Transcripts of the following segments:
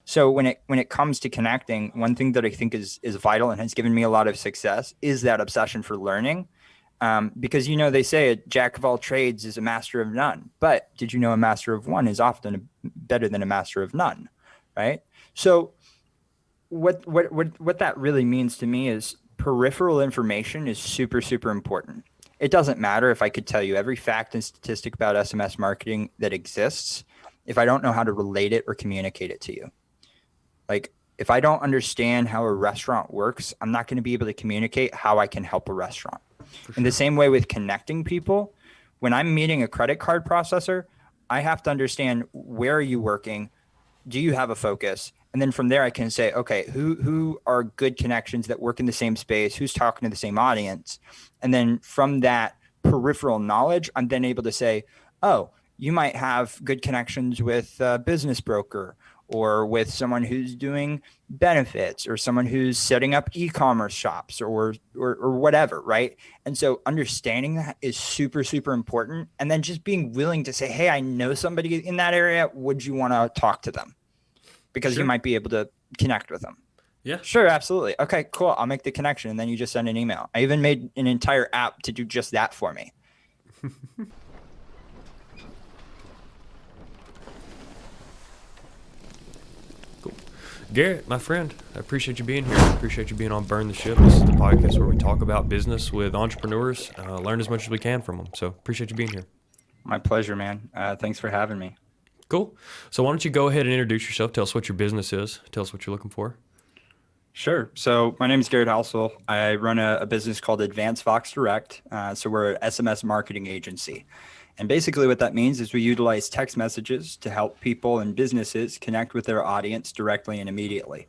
So when it comes to connecting, one thing that I think is vital and has given me a lot of success is that obsession for learning. Because they say a jack of all trades is a master of none, but did you know a master of one is often better than a master of none, right? So what that really means to me is peripheral information is super, super important. It doesn't matter if I could tell you every fact and statistic about SMS marketing that exists if I don't know how to relate it or communicate it to you. Like, if I don't understand how a restaurant works, I'm not going to be able to communicate how I can help a restaurant. In the same way with connecting people, when I'm meeting a credit card processor, I have to understand, where are you working? Do you have a focus? And then from there, I can say, okay, who are good connections that work in the same space? Who's talking to the same audience? And then from that peripheral knowledge, I'm then able to say, oh, you might have good connections with a business broker, or with someone who's doing benefits, or someone who's setting up e-commerce shops, or whatever, right? And so understanding that is super, super important. And then just being willing to say, hey, I know somebody in that area. Would you want to talk to them? Because you might be able to connect with them. Yeah. Sure, absolutely. Okay, cool. I'll make the connection. And then you just send an email. I even made an entire app to do just that for me. Garrett, my friend, I appreciate you being here. I appreciate you being on Burn the Ship. This is the podcast where we talk about business with entrepreneurs, learn as much as we can from them. So appreciate you being here. My pleasure, man. Thanks for having me. Cool. So why don't you go ahead and introduce yourself? Tell us what your business is. Tell us what you're looking for. Sure. So my name is Garret Halsell. I run a business called Advanced Vox Direct. So we're an SMS marketing agency. And basically what that means is we utilize text messages to help people and businesses connect with their audience directly and immediately.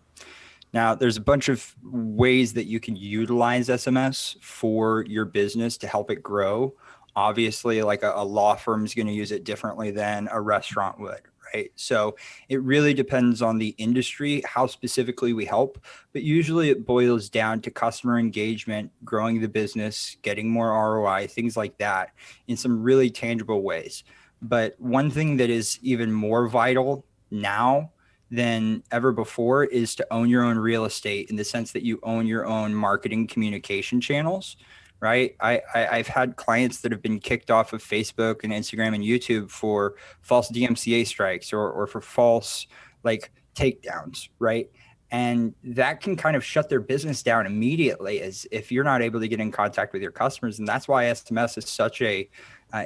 Now, there's a bunch of ways that you can utilize SMS for your business to help it grow. Obviously, like a law firm is going to use it differently than a restaurant would, right? So it really depends on the industry, how specifically we help, but usually it boils down to customer engagement, growing the business, getting more ROI, things like that in some really tangible ways. But one thing that is even more vital now than ever before is to own your own real estate, in the sense that you own your own marketing communication channels. Right. I've had clients that have been kicked off of Facebook and Instagram and YouTube for false DMCA strikes, or for false takedowns. Right. And that can kind of shut their business down immediately, as if you're not able to get in contact with your customers. And that's why SMS is such a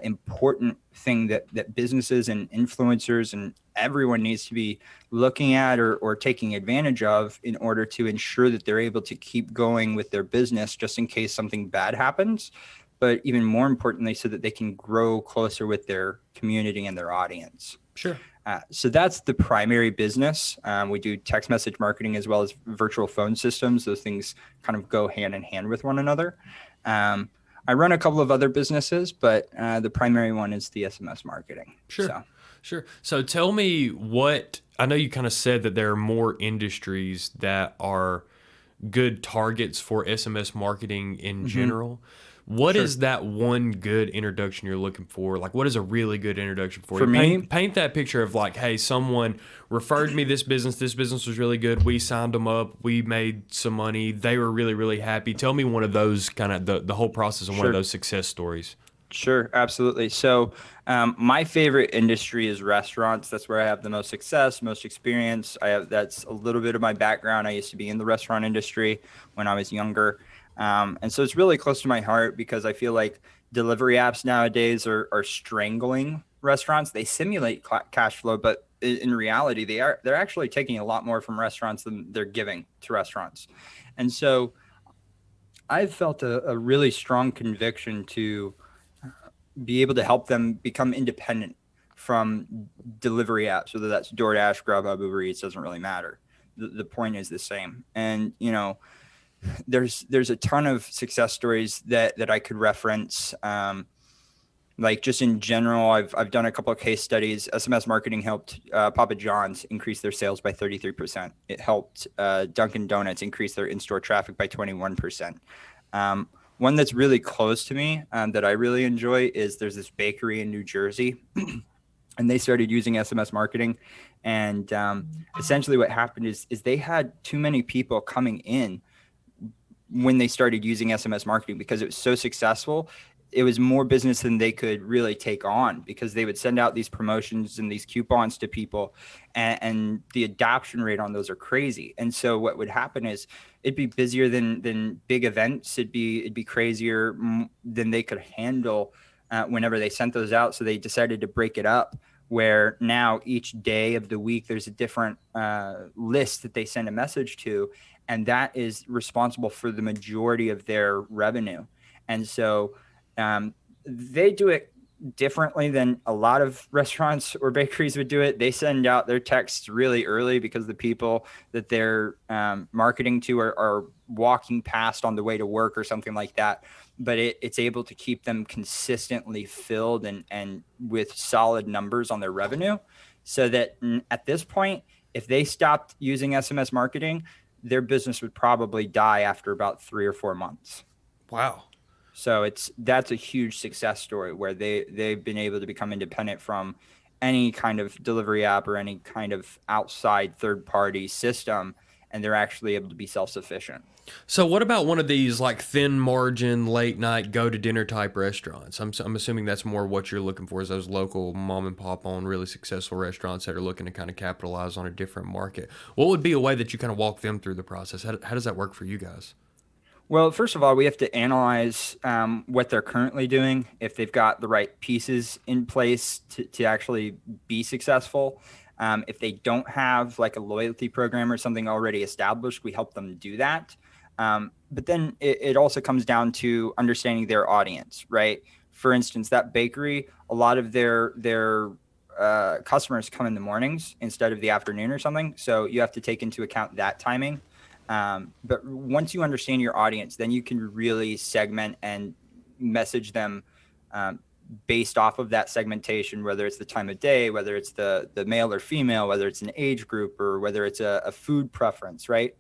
important thing that businesses and influencers and everyone needs to be looking at, or taking advantage of, in order to ensure that they're able to keep going with their business, just in case something bad happens. But even more importantly, so that they can grow closer with their community and their audience. Sure. So that's the primary business. We do text message marketing as well as virtual phone systems. Those things kind of go hand in hand with one another. I run a couple of other businesses, but the primary one is the SMS marketing. Sure. Sure. So tell me I know you kind of said that there are more industries that are good targets for SMS marketing in general. What is that one good introduction you're looking for? Like, what is a really good introduction for you? Me? Paint that picture of like, hey, someone referred me this business. This business was really good. We signed them up. We made some money. They were really, really happy. Tell me one of those kind of the whole process of one of those success stories. Sure, absolutely. So my favorite industry is restaurants. That's where I have the most success, most experience. That's a little bit of my background. I used to be in the restaurant industry when I was younger. And so it's really close to my heart, because I feel like delivery apps nowadays are strangling restaurants. They simulate cash flow, but in reality, they're actually taking a lot more from restaurants than they're giving to restaurants. And so I've felt a really strong conviction to be able to help them become independent from delivery apps, whether that's DoorDash, Grubhub, Uber Eats, doesn't really matter. The point is the same. And, there's a ton of success stories that I could reference. Like, just in general, I've done a couple of case studies. SMS marketing helped Papa John's increase their sales by 33%. It helped Dunkin' Donuts increase their in-store traffic by 21%. One that's really close to me that I really enjoy is there's this bakery in New Jersey, and they started using SMS marketing, And essentially what happened is they had too many people coming in when they started using SMS marketing because it was so successful. It was more business than they could really take on because they would send out these promotions and these coupons to people, and the adoption rate on those are crazy. And so what would happen is it'd be busier than big events. It'd be crazier than they could handle whenever they sent those out. So they decided to break it up, where now each day of the week there's a different list that they send a message to, and that is responsible for the majority of their revenue. And so they do it differently than a lot of restaurants or bakeries would do it. They send out their texts really early because the people that they're marketing to are walking past on the way to work or something like that. But it's able to keep them consistently filled and with solid numbers on their revenue, so that at this point, if they stopped using SMS marketing, their business would probably die after about 3 or 4 months. Wow. So that's a huge success story where they've been able to become independent from any kind of delivery app or any kind of outside third party system, and they're actually able to be self-sufficient. So what about one of these like thin margin, late night, go to dinner type restaurants? I'm assuming that's more what you're looking for, is those local mom and pop owned really successful restaurants that are looking to kind of capitalize on a different market. What would be a way that you kind of walk them through the process? How does that work for you guys? Well, first of all, we have to analyze what they're currently doing, if they've got the right pieces in place to actually be successful. If they don't have like a loyalty program or something already established, we help them do that. But then it also comes down to understanding their audience, right? For instance, that bakery, a lot of their customers come in the mornings instead of the afternoon or something. So you have to take into account that timing. But once you understand your audience, then you can really segment and message them based off of that segmentation, whether it's the time of day, whether it's the male or female, whether it's an age group, or whether it's a food preference, right?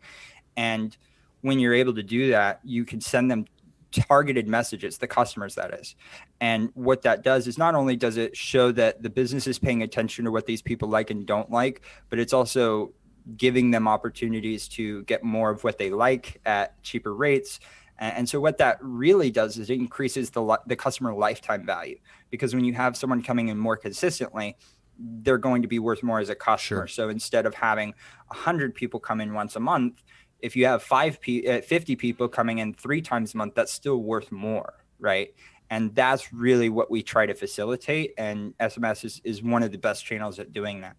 And when you're able to do that, you can send them targeted messages, the customers, that is. And what that does is not only does it show that the business is paying attention to what these people like and don't like, but it's also giving them opportunities to get more of what they like at cheaper rates. And so what that really does is it increases the customer lifetime value, because when you have someone coming in more consistently, they're going to be worth more as a customer. Sure. So instead of having 100 people come in once a month, if you have 50 people coming in 3 times a month, that's still worth more, right? And that's really what we try to facilitate. And SMS is one of the best channels at doing that.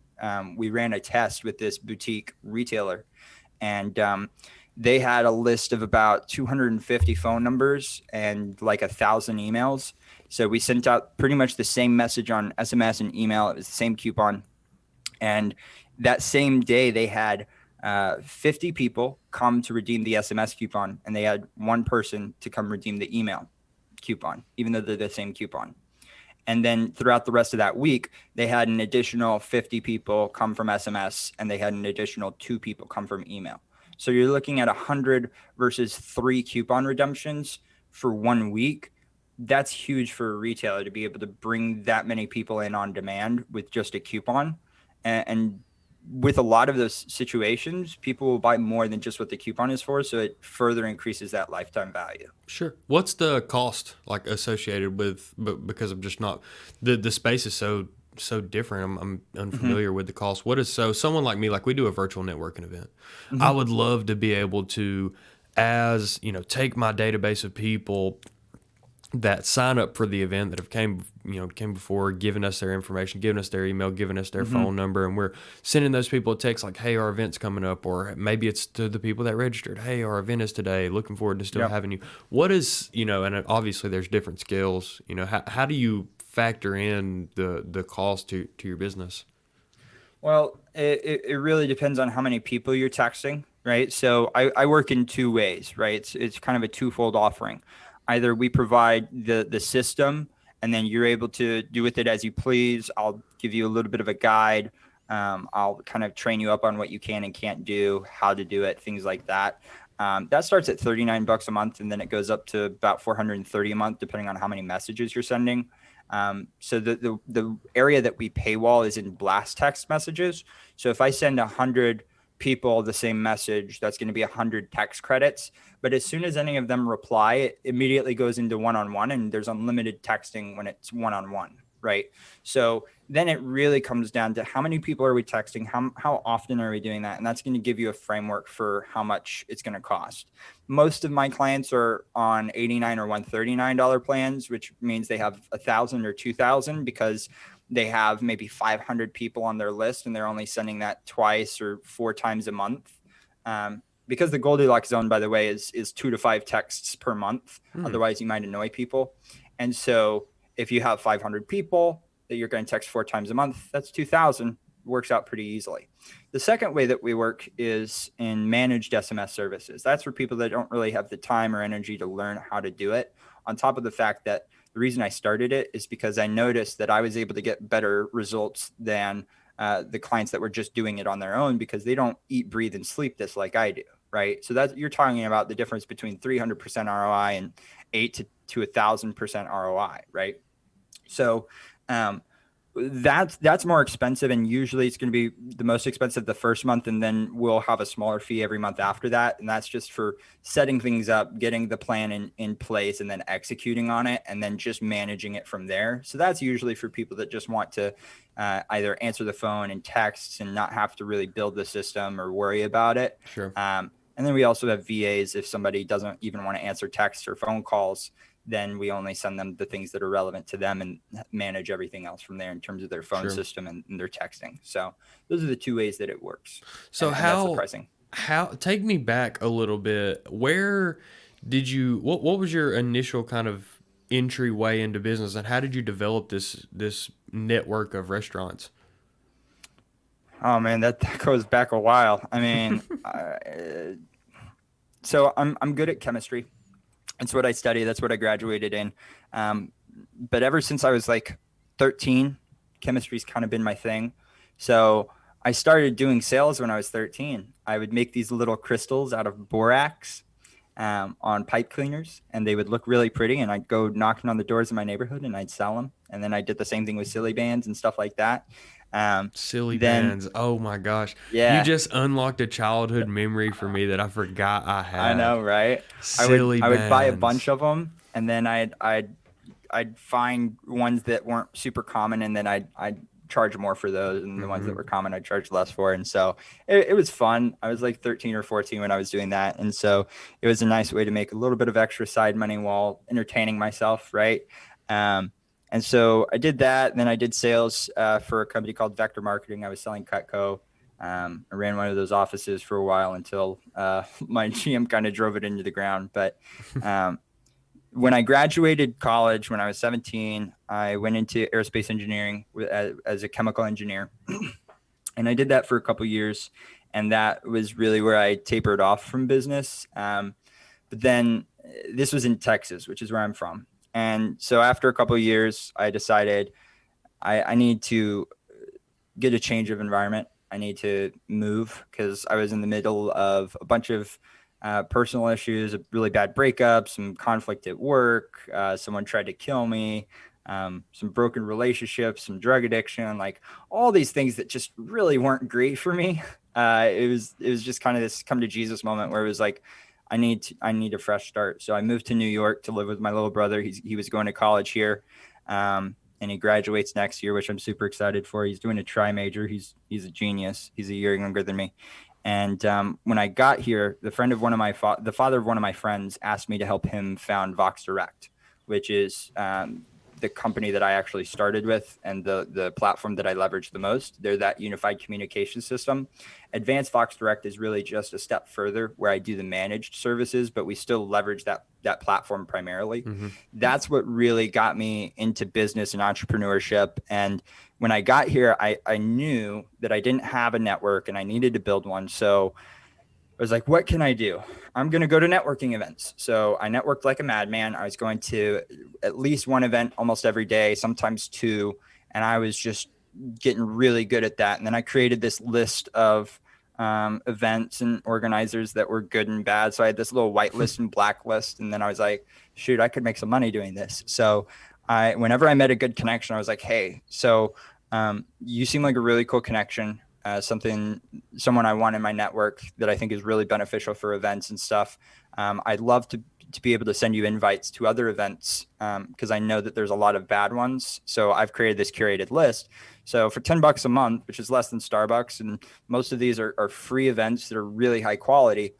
We ran a test with this boutique retailer, and they had a list of about 250 phone numbers and like 1,000 emails. So we sent out pretty much the same message on SMS and email. It was the same coupon. And that same day they had 50 people come to redeem the SMS coupon, and they had 1 person to come redeem the email coupon, even though they're the same coupon. And then throughout the rest of that week, they had an additional 50 people come from SMS, and they had an additional 2 people come from email. So you're looking at 100 versus 3 coupon redemptions for 1 week. That's huge for a retailer to be able to bring that many people in on demand with just a coupon. And with a lot of those situations, people will buy more than just what the coupon is for. So it further increases that lifetime value. Sure. What's the cost like associated with, but because I'm just not, the space is so different. I'm unfamiliar with the cost. What is, so someone like me, like we do a virtual networking event. I would love to be able to, as you know, take my database of people that sign up for the event, that have came before, giving us their information, giving us their email, giving us their phone number, and we're sending those people a text like, hey, our event's coming up, or maybe it's to the people that registered, hey, our event is today, looking forward to still having you. What is, and obviously there's different skills, how do you factor in the cost to your business? Well, it really depends on how many people you're texting, right? So I work in 2 ways, right? It's kind of a twofold offering. Either we provide the system, and then you're able to do with it as you please. I'll give you a little bit of a guide. I'll kind of train you up on what you can and can't do, how to do it, things like that. That starts at $39 a month, and then it goes up to about $430 a month, depending on how many messages you're sending. So the area that we paywall is in blast text messages. So if I send 100 people the same message, that's going to be 100 text credits. But as soon as any of them reply, it immediately goes into one-on-one, and there's unlimited texting when it's one-on-one, right? So then it really comes down to how many people are we texting, how often are we doing that, and that's going to give you a framework for how much it's going to cost. Most of my clients are on $89 or $139 plans, which means they have 1,000 or 2,000 because they have maybe 500 people on their list and they're only sending that twice or 4 times a month. Because the Goldilocks zone, by the way, is 2 to 5 texts per month. Otherwise, you might annoy people. And so if you have 500 people that you're going to text 4 times a month, that's 2,000. Works out pretty easily. The second way that we work is in managed SMS services. That's for people that don't really have the time or energy to learn how to do it. On top of the fact that the reason I started it is because I noticed that I was able to get better results than the clients that were just doing it on their own, because they don't eat, breathe, and sleep this like I do, right? So that you're talking about the difference between 300% ROI and 8 to 1,000% ROI, right? So that's more expensive, and usually it's going to be the most expensive the first month, and then we'll have a smaller fee every month after that. And that's just for setting things up, getting the plan in place, and then executing on it, and then just managing it from there. So that's usually for people that just want to either answer the phone and texts and not have to really build the system or worry about it. Sure. And then we also have VAs. If somebody doesn't even want to answer texts or phone calls, then we only send them the things that are relevant to them and manage everything else from there in terms of their phone system and their texting. So those are the 2 ways that it works. So and that's the pricing. How take me back a little bit. Where did you what was your initial kind of entryway into business, and how did you develop this network of restaurants? Oh man, that goes back a while. I mean, so I'm good at chemistry. It's what I study. That's what I graduated in. But ever since I was like 13, chemistry's kind of been my thing. So I started doing sales when I was 13. I would make these little crystals out of borax on pipe cleaners, and they would look really pretty. And I'd go knocking on the doors in my neighborhood and I'd sell them. And then I did the same thing with silly bands and stuff like that. Silly bands. Oh my gosh. Yeah. You just unlocked a childhood memory for me that I forgot I had. I know, right? Silly I would buy a bands. bunch of them, and then I'd find ones that weren't super common, and then I'd charge more for those, and the ones that were common I'd charge less for. And so it was fun. I was like 13 or 14 when I was doing that, and so it was a nice way to make a little bit of extra side money while entertaining myself, right? And so I did that. And then I did sales for a company called Vector Marketing. I was selling Cutco. I ran one of those offices for a while until my GM kind of drove it into the ground. But when I graduated college, when I was 17, I went into aerospace engineering as a chemical engineer. And I did that for a couple of years. And that was really where I tapered off from business. But then this was in Texas, which is where I'm from. And so after a couple of years, I decided I need to get a change of environment. I need to move, because I was in the middle of a bunch of personal issues, a really bad breakup, some conflict at work. Someone tried to kill me, some broken relationships, some drug addiction, like all these things that just really weren't great for me. It was just kind of this come to Jesus moment where it was like, I need a fresh start. So I moved to New York to live with my little brother. He was going to college here, and he graduates next year, which I'm super excited for. He's doing a tri-major. He's a genius. He's a year younger than me. And when I got here, the father of one of my friends asked me to help him found Vox Direct, which is the company that I actually started with and the platform that I leverage the most. They're that unified communication system. Advanced Vox Direct is really just a step further where I do the managed services, but we still leverage that platform primarily. Mm-hmm. That's what really got me into business and entrepreneurship. And when I got here, I knew that I didn't have a network and I needed to build one. So I was like, what can I do? I'm going to go to networking events. So I networked like a madman. I was going to at least one event almost every day, sometimes 2. And I was just getting really good at that. And then I created this list of events and organizers that were good and bad. So I had this little white list and black list. And then I was like, shoot, I could make some money doing this. So whenever I met a good connection, I was like, hey, so you seem like a really cool connection, someone I want in my network that I think is really beneficial for events and stuff. I'd love to be able to send you invites to other events because I know that there's a lot of bad ones. So I've created this curated list. So for $10 a month, which is less than Starbucks, and most of these are free events that are really high quality.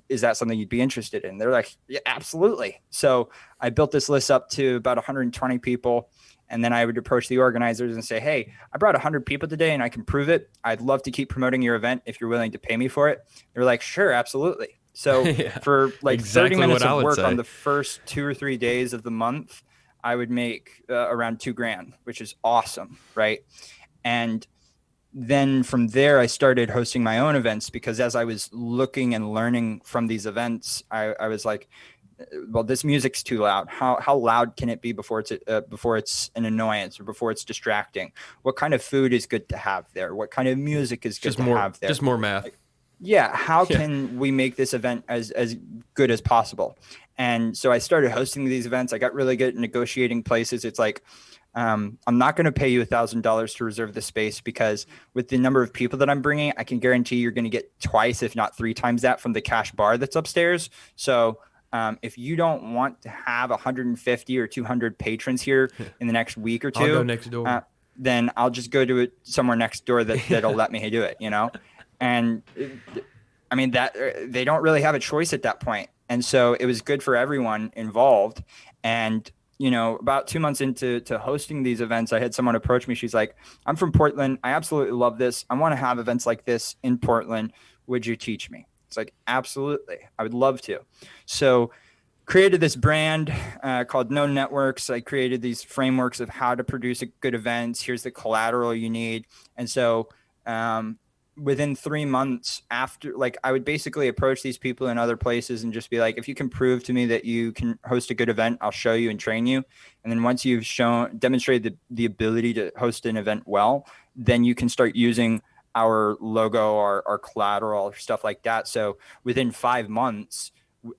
Is that something you'd be interested in? They're like, yeah, absolutely. So I built this list up to about 120 people. And then I would approach the organizers and say, hey, I brought 100 people today and I can prove it. I'd love to keep promoting your event if you're willing to pay me for it. They're like, sure, absolutely. So Yeah, for like 30 exactly what minutes I of would work on say. the first 2 or 3 days of the month, I would make around 2 grand, which is awesome. Right. And then from there, I started hosting my own events because as I was looking and learning from these events, I was like, well, this music's too loud. How loud can it be before it's an annoyance or before it's distracting? What kind of food is good to have there? What kind of music is It's good to have there? just more math. Like, yeah, how Yeah. can we make this event as good as possible? And so I started hosting these events. I got really good at negotiating places. It's like I'm not going to pay you $1,000 to reserve the space because with the number of people that I'm bringing, I can guarantee you're going to get twice, if not three times that from the cash bar that's upstairs. So if you don't want to have 150 or 200 patrons here in the next week or I'll go two, next door. uh, then I'll just go to it somewhere next door that'll let me do it, And I mean that they don't really have a choice at that point. And so it was good for everyone involved. And about 2 months into hosting these events, I had someone approach me. She's like, I'm from Portland. I absolutely love this. I want to have events like this in Portland. Would you teach me? It's like, absolutely. I would love to. So created this brand called Known Networks. I created these frameworks of how to produce a good events. Here's the collateral you need. And so within 3 months after, like, I would basically approach these people in other places and just be like, if you can prove to me that you can host a good event, I'll show you and train you. And then once you've demonstrated the ability to host an event well, then you can start using our logo, our collateral, stuff like that. So within 5 months,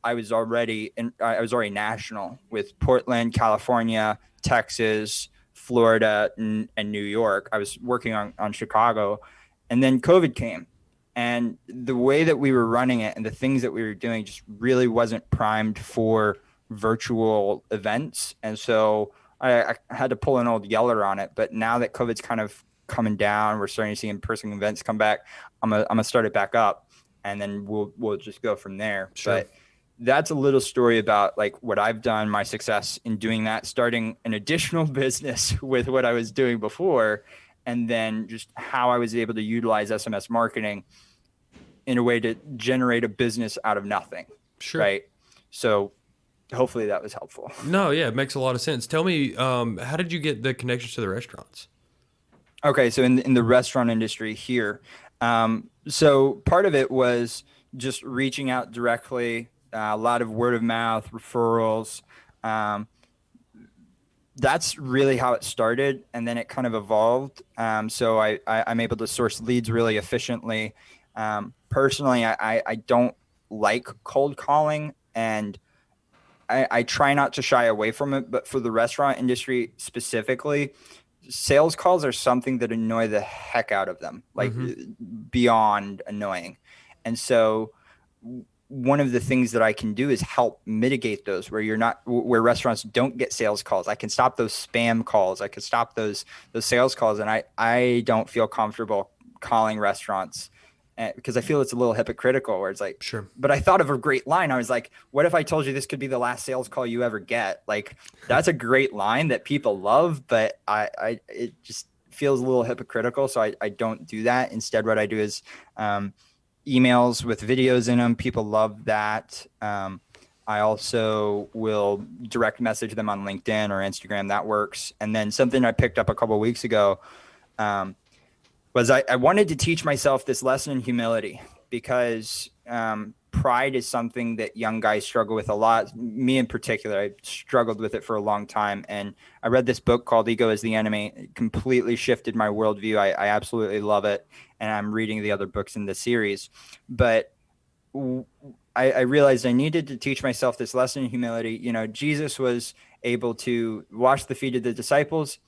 I was already national with Portland, California, Texas, Florida, and New York. I was working on Chicago, and then COVID came, and the way that we were running it and the things that we were doing just really wasn't primed for virtual events. And so I had to pull an old Yeller on it. But now that COVID's kind of coming down, we're starting to see in-person events come back. I'm gonna start it back up, and then we'll just go from there. Sure. But that's a little story about like what I've done, my success in doing that, starting an additional business with what I was doing before, and then just how I was able to utilize SMS marketing in a way to generate a business out of nothing. Sure. Right. So hopefully that was helpful. No, yeah, it makes a lot of sense. Tell me, how did you get the connections to the restaurants? Okay. So in the restaurant industry here, so part of it was just reaching out directly, a lot of word of mouth referrals. Um, that's really how it started, and then it kind of evolved. So I'm able to source leads really efficiently. Personally, I don't like cold calling, and I try not to shy away from it. But for the restaurant industry specifically, sales calls are something that annoy the heck out of them, like beyond annoying. And so one of the things that I can do is help mitigate those where restaurants don't get sales calls. I can stop those spam calls. I can stop those sales calls. And I don't feel comfortable calling restaurants because I feel it's a little hypocritical where it's like, Sure. But I thought of a great line. I was like, what if I told you this could be the last sales call you ever get? Like, that's a great line that people love, but it just feels a little hypocritical. So I don't do that. Instead, what I do is, emails with videos in them. People love that. I also will direct message them on LinkedIn or Instagram. That works. And then something I picked up a couple of weeks ago was I wanted to teach myself this lesson in humility because pride is something that young guys struggle with a lot. Me in particular, I struggled with it for a long time. And I read this book called Ego is the Enemy. It completely shifted my worldview. I absolutely love it. And I'm reading the other books in the series. But I realized I needed to teach myself this lesson in humility. Jesus was able to wash the feet of the disciples,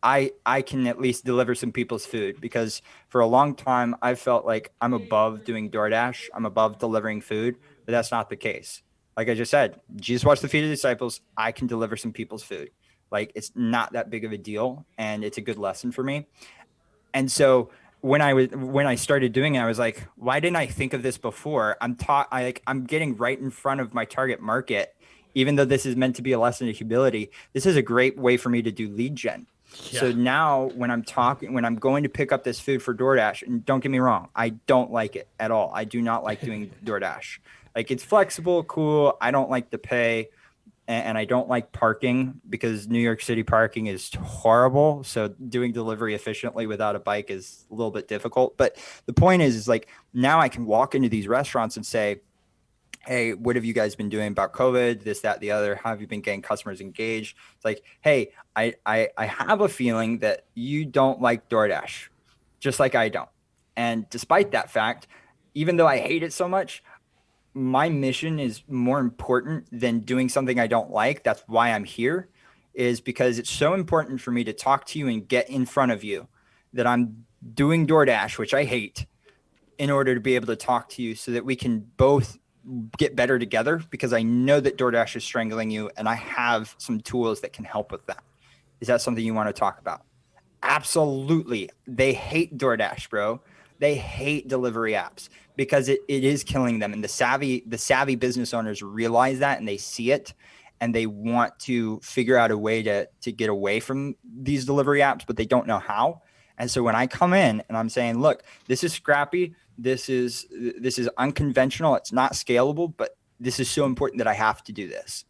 I can at least deliver some people's food, because for a long time I felt like I'm above doing DoorDash, I'm above delivering food, but that's not the case. Like I just said, Jesus washed the feet of the disciples. I can deliver some people's food. Like, it's not that big of a deal, and it's a good lesson for me. And so when I started doing it, I was like, why didn't I think of this before? I'm getting right in front of my target market. Even though this is meant to be a lesson of humility, this is a great way for me to do lead gen. Yeah. So now when I'm going to pick up this food for DoorDash, and don't get me wrong, I don't like it at all. I do not like doing DoorDash. Like, it's flexible, cool. I don't like the pay, and I don't like parking, because New York City parking is horrible. So doing delivery efficiently without a bike is a little bit difficult. But the point is like, now I can walk into these restaurants and say, hey, what have you guys been doing about COVID? This, that, the other. How have you been getting customers engaged? It's like, hey, I have a feeling that you don't like DoorDash, just like I don't. And despite that fact, even though I hate it so much, my mission is more important than doing something I don't like. That's why I'm here, is because it's so important for me to talk to you and get in front of you, that I'm doing DoorDash, which I hate, in order to be able to talk to you so that we can both get better together, because I know that DoorDash is strangling you, and I have some tools that can help with that. Is that something you want to talk about? Absolutely. They hate DoorDash, bro. They hate delivery apps, because it is killing them. And the savvy business owners realize that, and they see it, and they want to figure out a way to get away from these delivery apps, but they don't know how. And so when I come in and I'm saying, look, this is scrappy, this is unconventional, it's not scalable, but this is so important that I have to do this,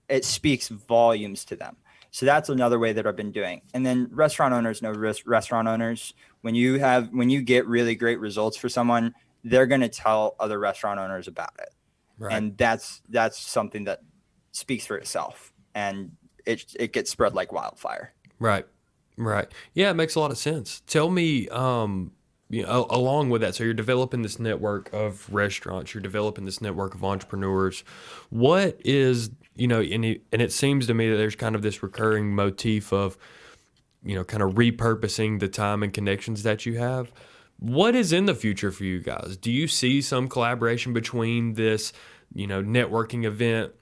it speaks volumes to them. So that's another way that I've been doing. And then restaurant owners know restaurant owners. When you get really great results for someone, they're going to tell other restaurant owners about it. Right. And that's something that speaks for itself, and it gets spread like wildfire. Right. Right. Yeah, it makes a lot of sense. Tell me, along with that, so you're developing this network of restaurants, you're developing this network of entrepreneurs. What is, and it seems to me that there's kind of this recurring motif of, kind of repurposing the time and connections that you have. What is in the future for you guys? Do you see some collaboration between this, networking event,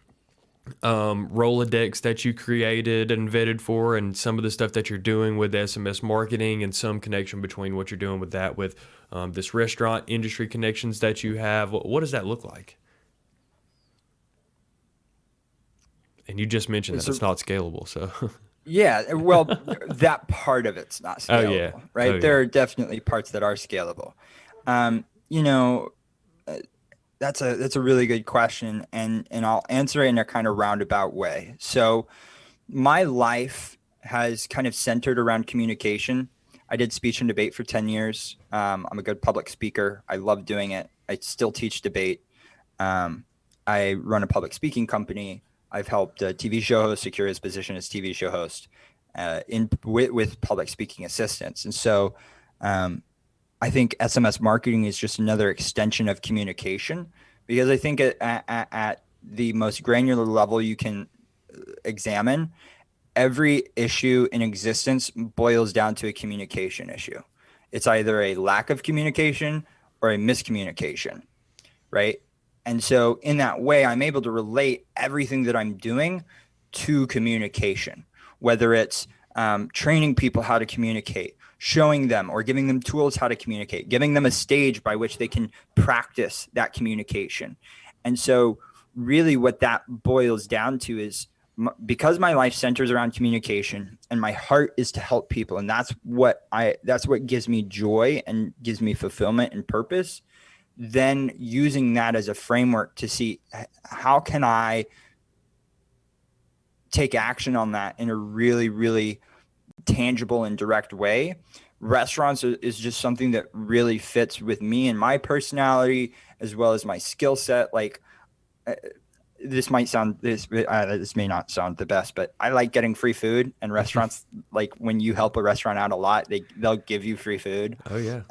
Rolodex that you created and vetted for, and some of the stuff that you're doing with SMS marketing, and some connection between what you're doing with that, with this restaurant industry connections that you have? What does that look like? And you just mentioned that it's not scalable, so. Yeah, well, that part of it's not Oh, scalable, yeah. right? Oh, There yeah. are definitely parts that are scalable. Um, you know, that's a really good question, and I'll answer it in a kind of roundabout way. So my life has kind of centered around communication. I did speech and debate for 10 years. I'm a good public speaker. I love doing it. I still teach debate. Um, I run a public speaking company. I've helped a TV show host secure his position as TV show host with public speaking assistance. And so um, I think SMS marketing is just another extension of communication, because I think at the most granular level you can examine, every issue in existence boils down to a communication issue. It's either a lack of communication or a miscommunication, right? And so in that way, I'm able to relate everything that I'm doing to communication, whether it's training people how to communicate, showing them or giving them tools how to communicate, giving them a stage by which they can practice that communication. And so really what that boils down to is, because my life centers around communication and my heart is to help people, and that's what gives me joy and gives me fulfillment and purpose, then using that as a framework to see how can I take action on that in a really, really tangible and direct way. Restaurants is just something that really fits with me and my personality, as well as my skill set. Like, this may not sound the best, but I like getting free food, and restaurants, like when you help a restaurant out a lot, they'll give you free food. Oh, yeah.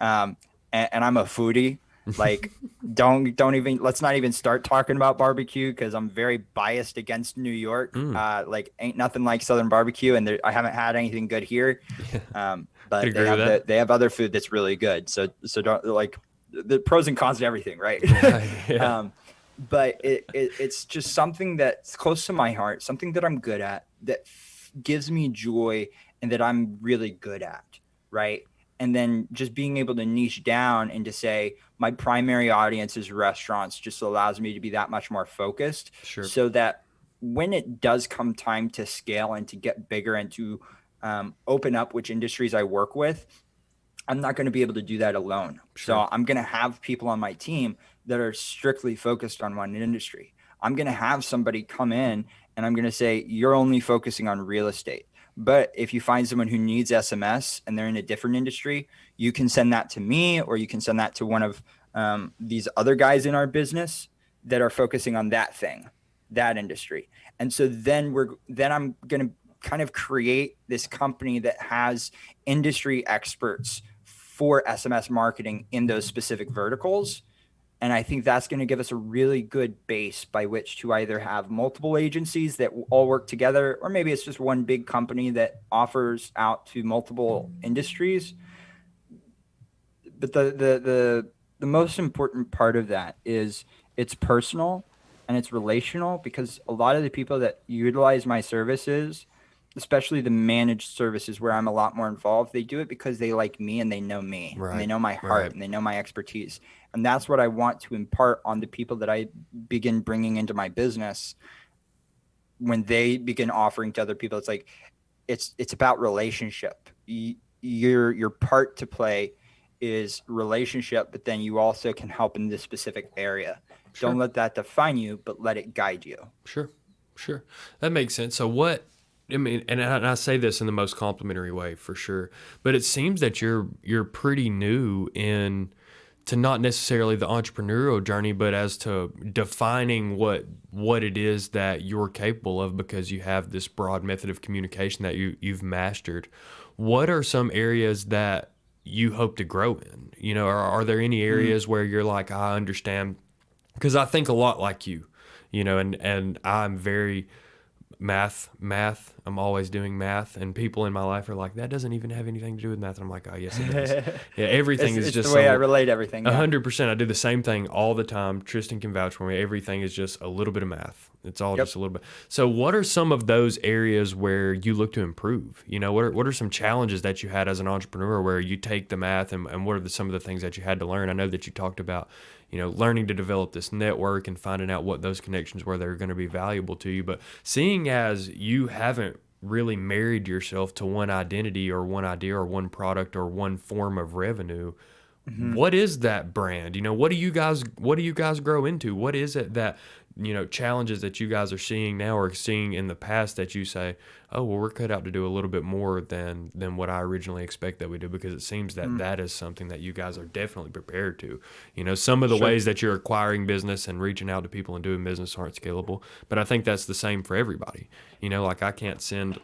And I'm a foodie. Like, don't even, let's not even start talking about barbecue because I'm very biased against New York. Mm, Like, ain't nothing like Southern barbecue, and I haven't had anything good here. yeah, could But agree with that. they have other food that's really good. So don't, like, the pros and cons to everything, right? Right. Yeah. um, but it's just something that's close to my heart, something that I'm good at, that gives me joy, and that I'm really good at, right? And then just being able to niche down and to say my primary audience is restaurants just allows me to be that much more focused, Sure. so that when it does come time to scale and to get bigger and to open up which industries I work with, I'm not going to be able to do that alone. Sure. So I'm going to have people on my team that are strictly focused on one industry. I'm going to have somebody come in and I'm going to say, you're only focusing on real estate. But if you find someone who needs SMS and they're in a different industry, you can send that to me, or you can send that to one of these other guys in our business that are focusing on that thing, that industry. And so then I'm going to kind of create this company that has industry experts for SMS marketing in those specific verticals. And I think that's going to give us a really good base by which to either have multiple agencies that all work together, or maybe it's just one big company that offers out to multiple industries. But the most important part of that is it's personal and it's relational, because a lot of the people that utilize my services, especially the managed services where I'm a lot more involved, they do it because they like me and they know me and they Right. know my heart Right. and they know my expertise. And that's what I want to impart on the people that I begin bringing into my business. When they begin offering to other people, it's like, it's about relationship. Your part to play is relationship, but then you also can help in this specific area. Sure. Don't let that define you, but let it guide you. Sure. Sure. That makes sense. So what? I mean, and I say this in the most complimentary way for sure, but it seems that you're pretty new in to not necessarily the entrepreneurial journey, but as to defining what it is that you're capable of, because you have this broad method of communication that you've mastered. What are some areas that you hope to grow in? You know, are there any Mm, areas where you're like, I understand, because I think a lot like you know, and I'm very math. I'm always doing math, and people in my life are like, that doesn't even have anything to do with math. And I'm like, oh yes, it does. Yeah, everything is it's the just way I somewhat. relate everything. Yeah. 100%. I do the same thing all the time. Tristan can vouch for me. Everything is just a little bit of math. It's all Yep. just a little bit. So, what are some of those areas where you look to improve? You know, what are some challenges that you had as an entrepreneur where you take the math, and what are some of the things that you had to learn? I know that you talked about, you know, learning to develop this network and finding out what those connections were that are going to be valuable to you. But seeing as you haven't really married yourself to one identity or one idea or one product or one form of revenue, Hmm. what is that brand? You know, what do you guys grow into? What is it that, you know, challenges that you guys are seeing now or seeing in the past that you say, oh well, we're cut out to do a little bit more than what I originally expect that we do? Because it seems that Mm, that is something that you guys are definitely prepared to. You know, some of the sure. ways that you're acquiring business and reaching out to people and doing business aren't scalable, but I think that's the same for everybody. You know, like I can't send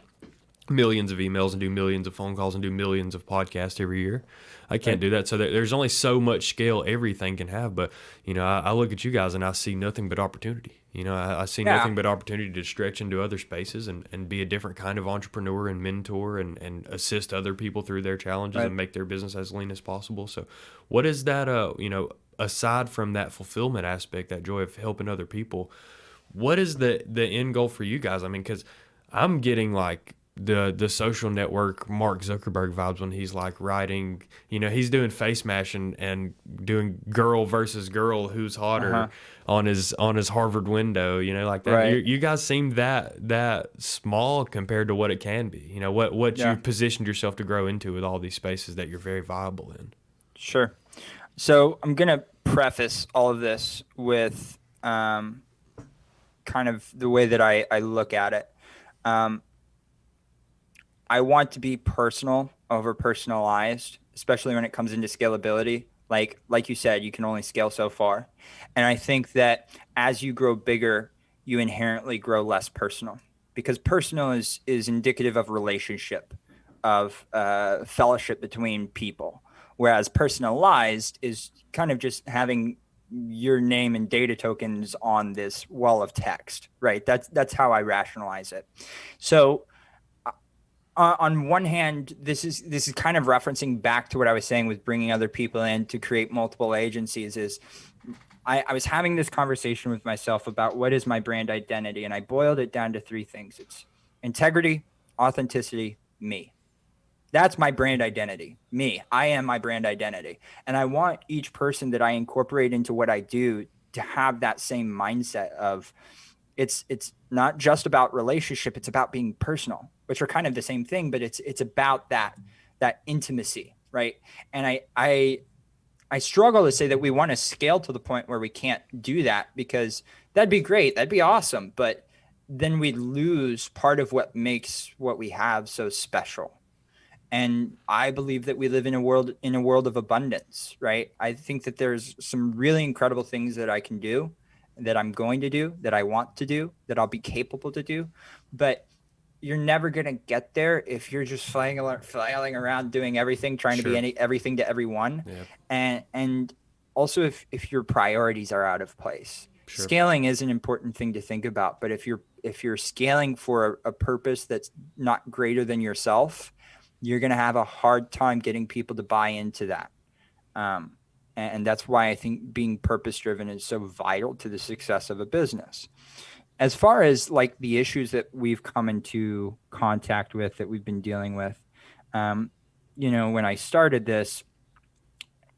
millions of emails and do millions of phone calls and do millions of podcasts every year. I can't Right. do that. So there's only so much scale everything can have. But, you know, I look at you guys and I see nothing but opportunity. You know, I see Yeah. nothing but opportunity to stretch into other spaces and be a different kind of entrepreneur and mentor and assist other people through their challenges Right. and make their business as lean as possible. So what is that, you know, aside from that fulfillment aspect, that joy of helping other people, what is the end goal for you guys? I mean, because I'm getting like the social network Mark Zuckerberg vibes when he's like writing, you know, he's doing face mash and doing girl versus girl who's hotter Uh-huh. on his Harvard window, you know, like that. Right. You guys seem that small compared to what it can be. You know, what Yeah. you've positioned yourself to grow into with all these spaces that you're very viable in. Sure. So I'm going to preface all of this with kind of the way that I look at it. Um, I want to be personal over personalized, especially when it comes into scalability. Like you said, you can only scale so far. And I think that as you grow bigger, you inherently grow less personal, because personal is indicative of relationship, of fellowship between people. Whereas personalized is kind of just having your name and data tokens on this wall of text, right? That's how I rationalize it. So on one hand, this is kind of referencing back to what I was saying with bringing other people in to create multiple agencies. Is I was having this conversation with myself about what is my brand identity, and I boiled it down to three things. It's integrity, authenticity, me. That's my brand identity. Me. I am my brand identity. And I want each person that I incorporate into what I do to have that same mindset of it's not just about relationship, it's about being personal, which are kind of the same thing, but it's about that intimacy, right? And I struggle to say that we want to scale to the point where we can't do that, because that'd be great. That'd be awesome. But then we lose part of what makes what we have so special. And I believe that we live in a world of abundance, right? I think that there's some really incredible things that I can do, that I'm going to do, that I want to do, that I'll be capable to do. But you're never going to get there if you're just flailing around doing everything, trying to be everything to everyone. Yeah. And also if your priorities are out of place. Sure. Scaling is an important thing to think about, but if you're scaling for a purpose that's not greater than yourself, you're going to have a hard time getting people to buy into that. And that's why I think being purpose-driven is so vital to the success of a business. As far as like the issues that we've come into contact with, that we've been dealing with, when I started this,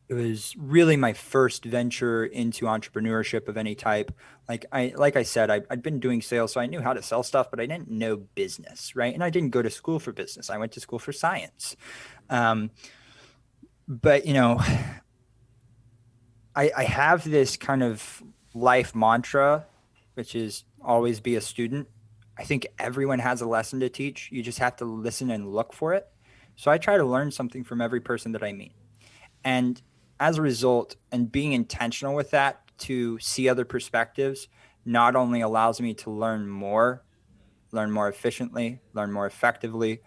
it was really my first venture into entrepreneurship of any type. Like I said, I'd been doing sales, so I knew how to sell stuff, but I didn't know business, right? And I didn't go to school for business. I went to school for science. But I have this kind of life mantra, which is always be a student. I think everyone has a lesson to teach. You just have to listen and look for it. So I try to learn something from every person that I meet. And as a result, and being intentional with that, to see other perspectives not only allows me to learn more efficiently, learn more effectively,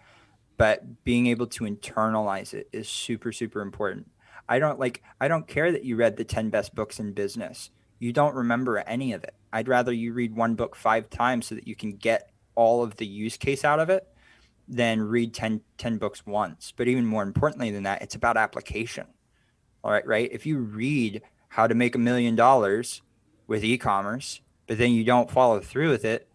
but being able to internalize it is super, super important. I don't care that you read the 10 best books in business. You don't remember any of it. I'd rather you read one book 5 times so that you can get all of the use case out of it than read 10 books once. But even more importantly than that, it's about application. All right. If you read how to make $1 million with e-commerce, but then you don't follow through with it,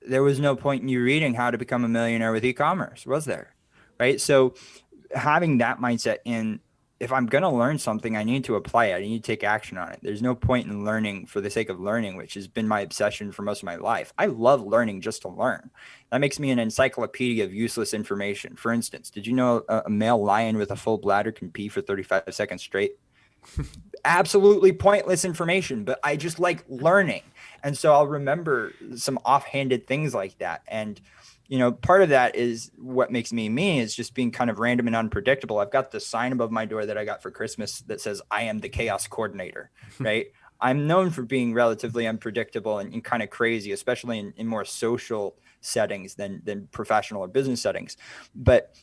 there was no point in you reading how to become a millionaire with e-commerce, was there? Right. So having that mindset in, if I'm going to learn something, I need to apply it. I need to take action on it. There's no point in learning for the sake of learning, which has been my obsession for most of my life. I love learning just to learn. That makes me an encyclopedia of useless information. For instance, did you know a male lion with a full bladder can pee for 35 seconds straight? Absolutely pointless information, but I just like learning. And so I'll remember some offhanded things like that. And part of that is what makes me is just being kind of random and unpredictable. I've got the sign above my door that I got for Christmas that says, I am the chaos coordinator, right? I'm known for being relatively unpredictable and kind of crazy, especially in more social settings than professional or business settings. But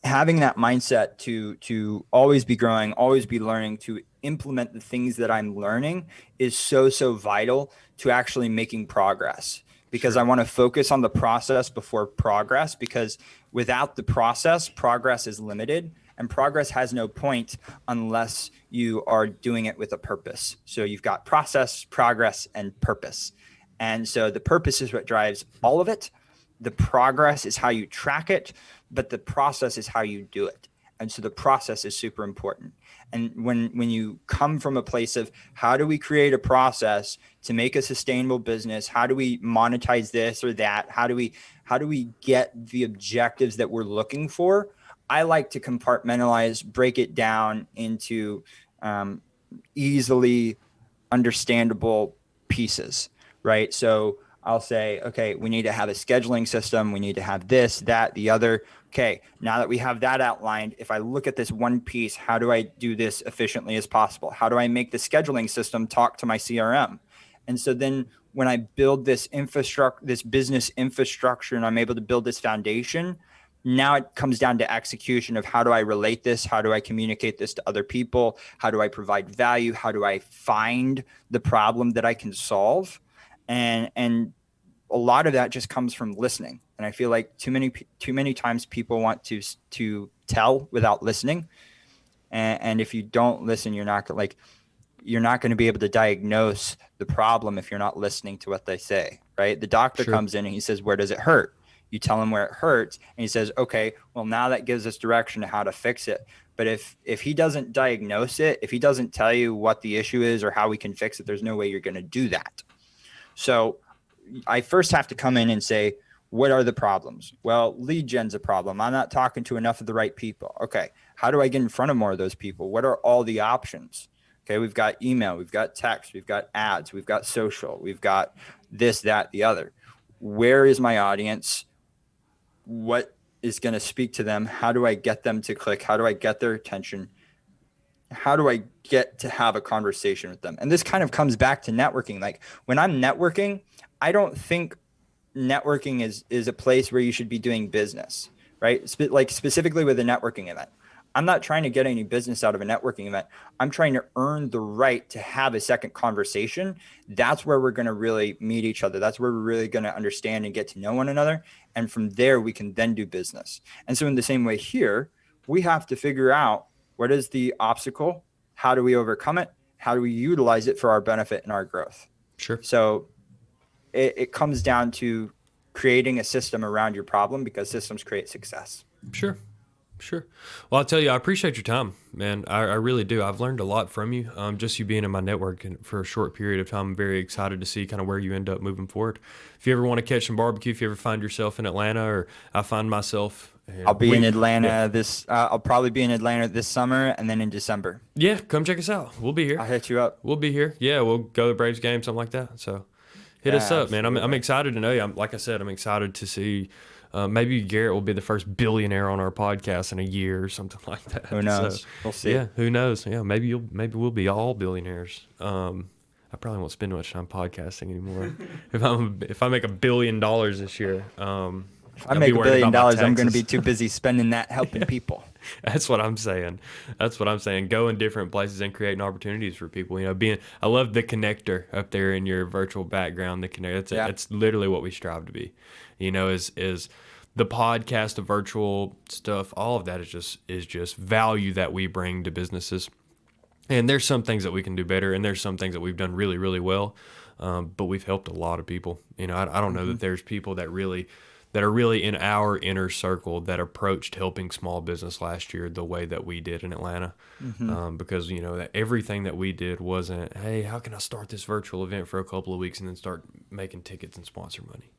having that mindset to always be growing, always be learning, to implement the things that I'm learning is so, so vital to actually making progress. Because I want to focus on the process before progress, because without the process, progress is limited, and progress has no point unless you are doing it with a purpose. So you've got process, progress, and purpose. And so the purpose is what drives all of it. The progress is how you track it, but the process is how you do it. And so the process is super important. And when you come from a place of how do we create a process to make a sustainable business? How do we monetize this or that? How do we get the objectives that we're looking for? I like to compartmentalize, break it down into easily understandable pieces, right? So I'll say, okay, we need to have a scheduling system. We need to have this, that, the other. Okay, now that we have that outlined, if I look at this one piece, how do I do this efficiently as possible? How do I make the scheduling system talk to my CRM? And so then when I build this business infrastructure, and I'm able to build this foundation, Now it comes down to execution of how do I relate this? How do I communicate this to other people? How do I provide value? How do I find the problem that I can solve? And a lot of that just comes from listening. And I feel like too many times people want to tell without listening. And if you don't listen, you're not going to be able to diagnose the problem if you're not listening to what they say, right? The doctor Sure. comes in and he says, where does it hurt? You tell him where it hurts and he says, okay, well, now that gives us direction to how to fix it. But if he doesn't diagnose it, if he doesn't tell you what the issue is or how we can fix it, there's no way you're going to do that. So I first have to come in and say, what are the problems? Well, lead gen's a problem. I'm not talking to enough of the right people. Okay. How do I get in front of more of those people? What are all the options? Okay. We've got email, we've got text, we've got ads, we've got social, we've got this, that, the other. Where is my audience? What is going to speak to them? How do I get them to click? How do I get their attention? How do I get to have a conversation with them? And this kind of comes back to networking. Like when I'm networking, I don't think networking is a place where you should be doing business, right? Like specifically with a networking event. I'm not trying to get any business out of a networking event. I'm trying to earn the right to have a second conversation. That's where we're going to really meet each other. That's where we're really going to understand and get to know one another. And from there, we can then do business. And so in the same way here, we have to figure out what is the obstacle? How do we overcome it? How do we utilize it for our benefit and our growth? Sure. So it comes down to creating a system around your problem because systems create success. Sure. Well, I'll tell you, I appreciate your time, man. I really do. I've learned a lot from you. Just you being in my network and for a short period of time. I'm very excited to see kind of where you end up moving forward. If you ever want to catch some barbecue, if you ever find yourself in Atlanta or I find myself. I'll be in Atlanta I'll probably be in Atlanta this summer and then in December. Yeah, come check us out. We'll be here. I'll hit you up. We'll be here. Yeah, we'll go to the Braves game, something like that. So hit us up, man. I'm excited to know you. Like I said, I'm excited to see. Maybe Garrett will be the first billionaire on our podcast in a year or something like that. Who knows? So, we'll see. Yeah, who knows? Yeah, maybe we'll be all billionaires. I probably won't spend much time podcasting anymore. if I make $1 billion this year, if I make $1 billion, I'm going to be too busy spending that helping people. That's what I'm saying. Go in different places and creating opportunities for people. I love the connector up there in your virtual background. The connector. That's literally what we strive to be. Is the podcast, the virtual stuff, all of that is just value that we bring to businesses. And there's some things that we can do better, and there's some things that we've done really, really well. But we've helped a lot of people. I don't know that there's people that are really in our inner circle that approached helping small business last year the way that we did in Atlanta. Because, that everything that we did wasn't, hey, how can I start this virtual event for a couple of weeks and then start making tickets and sponsor money?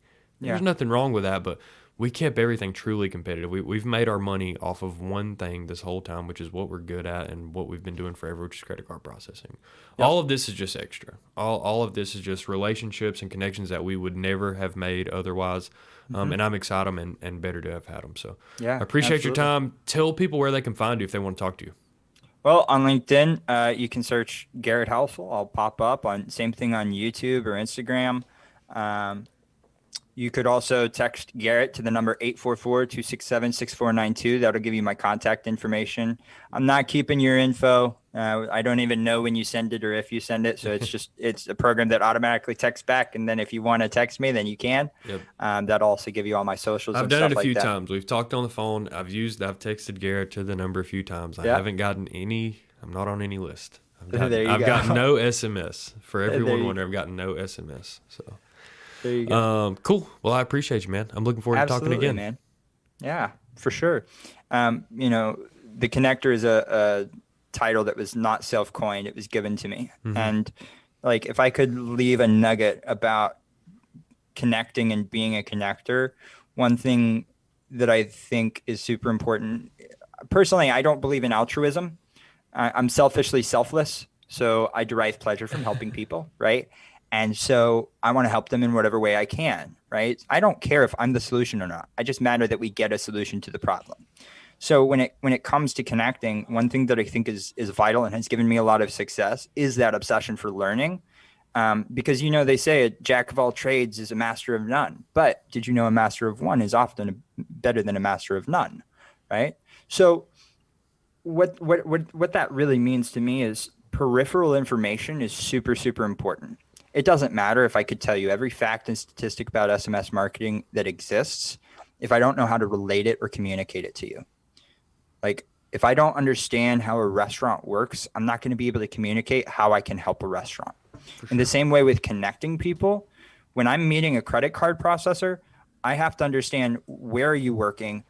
There's nothing wrong with that, but we kept everything truly competitive. We've made our money off of one thing this whole time, which is what we're good at and what we've been doing forever, which is credit card processing. Yep. All of this is just extra. All of this is just relationships and connections that we would never have made otherwise. And I'm excited and better to have had them. So I appreciate your time. Tell people where they can find you if they want to talk to you. Well, on LinkedIn, you can search Garret Halsell. I'll pop up. Same thing on YouTube or Instagram. You could also text Garrett to the number 844-267-6492. That'll give you my contact information. I'm not keeping your info. I don't even know when you send it or if you send it. So it's a program that automatically texts back. And then if you want to text me, then you can. Yep. That'll also give you all my socials. I've done it a few times. We've talked on the phone. I've texted Garrett to the number a few times. I haven't gotten any. I'm not on any list. I've gotten no SMS. For everyone wondering, I've gotten no SMS. So. There you go. Cool. Well, I appreciate you, man. I'm looking forward to talking again. Man. Yeah, for sure. The connector is a title that was not self-coined. It was given to me. Mm-hmm. And like, if I could leave a nugget about connecting and being a connector, one thing that I think is super important. Personally, I don't believe in altruism. I'm selfishly selfless. So I derive pleasure from helping people, right? And so I want to help them in whatever way I can, right? I don't care if I'm the solution or not. I just matter that we get a solution to the problem. So when it comes to connecting, one thing that I think is vital and has given me a lot of success is that obsession for learning. Because, they say a jack of all trades is a master of none. But did you know a master of one is often better than a master of none, right? So what that really means to me is peripheral information is super, super important. It doesn't matter if I could tell you every fact and statistic about SMS marketing that exists if I don't know how to relate it or communicate it to you. Like, if I don't understand how a restaurant works, I'm not going to be able to communicate how I can help a restaurant. In the same way with connecting people, when I'm meeting a credit card processor, I have to understand, where are you working?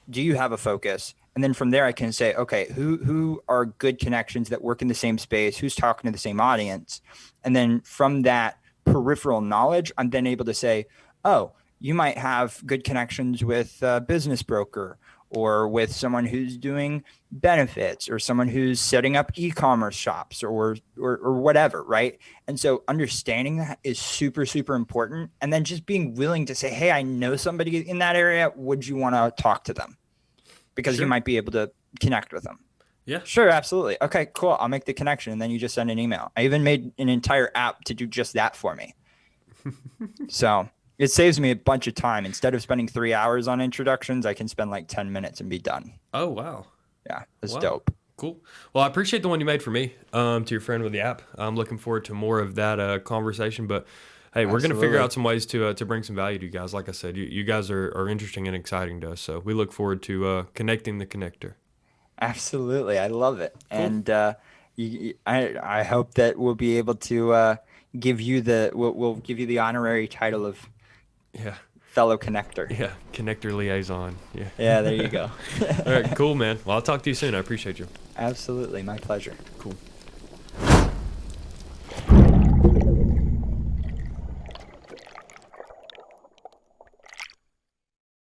Do you have a focus? And then from there, I can say, okay, who are good connections that work in the same space? Who's talking to the same audience? And then from that peripheral knowledge, I'm then able to say, oh, you might have good connections with a business broker, or with someone who's doing benefits, or someone who's setting up e-commerce shops, or whatever, right? And so understanding that is super, super important. And then just being willing to say, hey, I know somebody in that area. Would you want to talk to them? Because Sure. you might be able to connect with them. Yeah. Sure, absolutely. Okay, cool. I'll make the connection. And then you just send an email. I even made an entire app to do just that for me. So it saves me a bunch of time. Instead of spending 3 hours on introductions, I can spend like 10 minutes and be done. Oh, wow. Yeah, that's Wow. dope. Cool. Well, I appreciate the one you made for me, to your friend with the app. I'm looking forward to more of that conversation. But hey, we're going to figure Absolutely. out some ways to bring some value to you guys. Like I said, you guys are interesting and exciting to us. So we look forward to connecting the connector. Absolutely. I love it. Cool. And I hope that we'll be able to we'll give you the honorary title of Yeah. fellow connector. Yeah. Connector liaison. Yeah. Yeah, there you go. All right. Cool, man. Well, I'll talk to you soon. I appreciate you. Absolutely. My pleasure. Cool.